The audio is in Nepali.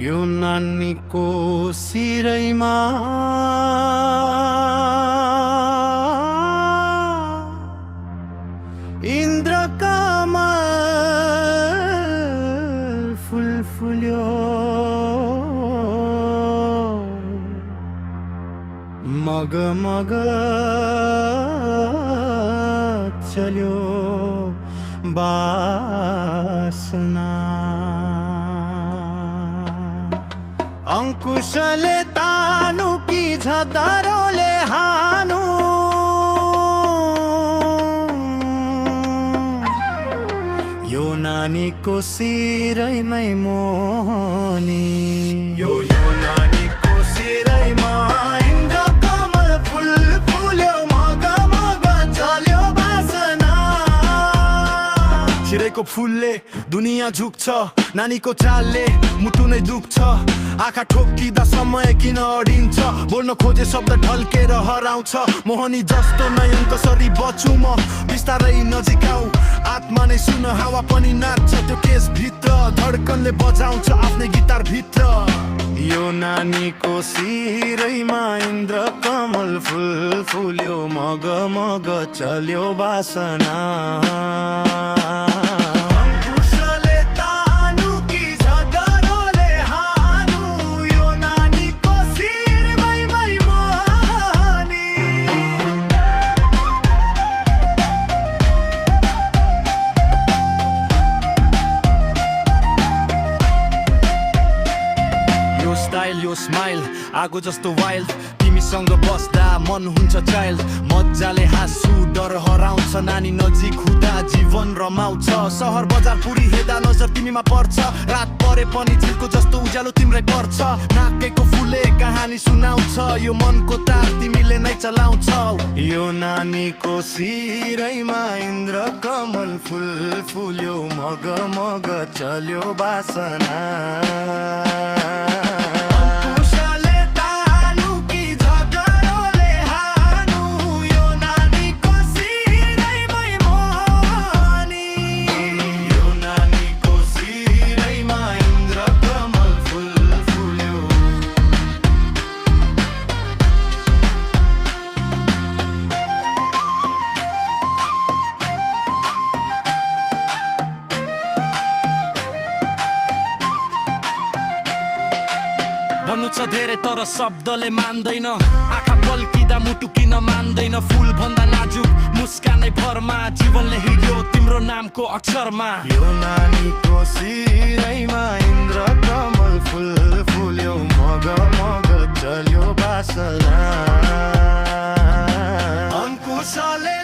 यो नानीको सिरैमा इन्द्रकमल फुल फुल्यो मग मग चल्यो बासना अंकुशले तानु कि झदारोले हानु यो नानीको सिरैमै मोहनी यो नानीको सिरैमा इन्द्रकमल फुल फुल्यो मग मग चल्यो बासना सिरैको फुलले दुनिया झुक्छ नानीको चालले मुटु नै दुख्छ आँखा ठोकिँदा समय किन अडिन्छ बोल्न खोजे शब्द ढल्केर हराउँछ मोहनी जस्तो नयन कसरी बचु म बिस्तारै नजिकाउ आत्मा नै सुन हावा पनि नाच्छ त्यो केस भित्र धड्कनले बजाउँछ आफ्नै गिटार भित्र यो नानीको सिरैमा इन्द्रकमल फुल फुल्यो मग मग चल्यो बासना यो स्माइल आगो जस्तो वाइल्ड तिमीसँग बस्दा मन हुन्छ चाइल्ड मजाले हाँसु डर हराउँछ नानी नजिक हुँदा जीवन रमाउँछ सहर बजार पुरी हेर्दा नजर तिमीमा पर्छ रात परे पनि झिल्को जस्तो उज्यालो तिम्रै पर्छ नाकेको फुले कहानी सुनाउँछ यो मनको तार तिमीले नै चलाउँछौ यो नानीको सिरैमा इन्द्रकमल फुल फुल्यो मग मग चल्यो बासना भन्नु छ धेरै तर शब्दले मान्दैन आँखा पल्किँदा मुटु किन मान्दैन फुल भन्दा नाजुक मुस्कानै भरमा जीवनले हिँड्यो तिम्रो नामको अक्षरमा यो नानीको सिरैमा इन्द्रकमल फुल फुल्यो मग मग चल्यो बासना अंकुशले